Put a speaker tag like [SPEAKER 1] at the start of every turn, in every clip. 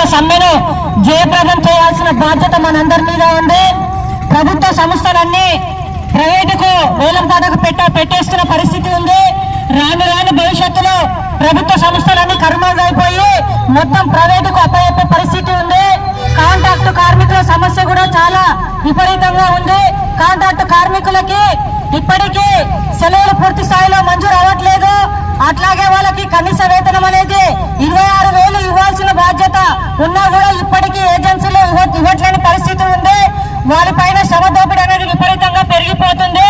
[SPEAKER 1] యొక్క సమ్మెను జయప్రదం చేయాల్సిన బాధ్యత మనందరి మీద ఉంది. ప్రభుత్వ సంస్థలన్నీ ప్రైవేటుకు వేలం పాటకు పెట్టేస్తున్న పరిస్థితి ఉంది. రాను రాను భవిష్యత్తులో ప్రభుత్వ సంస్థలన్నీ కరుమరుగైపోయి మొత్తం ప్రైవేటుకు అప్పచెప్పే పరిస్థితి ఉంది. కాంట్రాక్టు కార్మికుల సమస్య కూడా చాలా విపరీతంగా ఉంది. కాంట్రాక్టు కార్మికులకి ఇప్పటికీ సెలవులు పూర్తి స్థాయిలో మంజూరు అవ్వట్లేదు. అట్లాగే వాళ్ళకి కనీస వేతనం అనేది 26,000 ఇవ్వాల్సిన బాధ్యత ఉన్నా కూడా ఇప్పటికీ ఏజెన్సీలు ఇవ్వట్లేని పరిస్థితి ఉంది. వాళ్ళపైన శ్రమ దోపిడీ అనేది విపరీతంగా పెరిగిపోతుంది.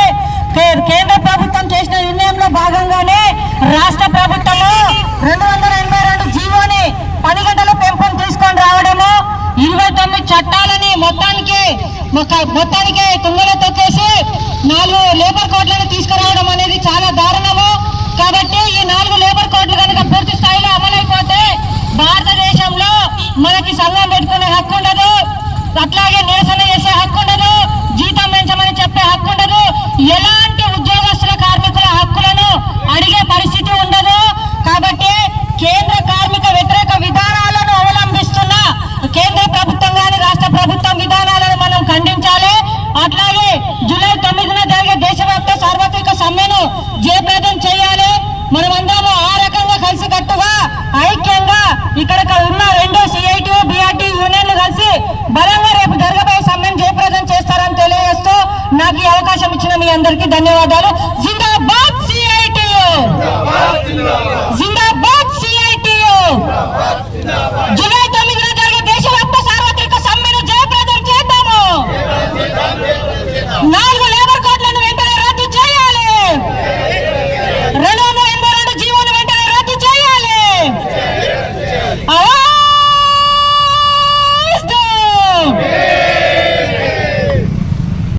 [SPEAKER 1] కేంద్ర ప్రభుత్వం చేసిన నిర్ణయంలో భాగంగానే రాష్ట్ర ప్రభుత్వము 282 జీవోని 10 గంటల పెంపును తీసుకొని రావడము, 29 చట్టాలని మొత్తానికి తుంగలో తొక్కేసి 4 లేబర్ కోడ్లను తీసుకురావడం అనేది చాలా దారుణము. కాబట్టి ఈ 4 లేబర్ కోడ్లు కనుక పూర్తి స్థాయిలో అమలైపోతే భారతదేశంలో మనకి సంఘం పెట్టుకునే హక్కు ఉండదు, అట్లాగే నిరసన చేసే హక్కు ఉండదు, జీతం పెంచమని చెప్పే హక్కు ఉండదు, ఎలాంటి ఉద్యోగస్తుల కార్మికుల హక్కులను అడిగే పరిస్థితి ఉండదు. కాబట్టి కేంద్ర కార్మిక వ్యతిరేక విధానాలను అవలంబిస్తున్న కేంద్ర ప్రభుత్వం కానీ రాష్ట్ర ప్రభుత్వం విధానాలను మనం ఖండించాలి. అట్లాగే జూలై 9న జరిగే దేశవ్యాప్త సార్వత్రిక సమ్మెను జయప్రదం చేయాలి. మనమందరము ఆ రకంగా కలిసికట్టుగా ఐక్యంగా ఇక్కడ ఉన్న 2 CITU BRT యూనియన్లు కలిసి బలంగా రేపు జరగబోయే సమ్మెను జయప్రదం చేస్తారని తెలియజేస్తూ నాకు ఈ అవకాశం ఇచ్చిన మీ అందరికీ ధన్యవాదాలు. జిందాబాద్ CITU, జిందాబాద్ CITU.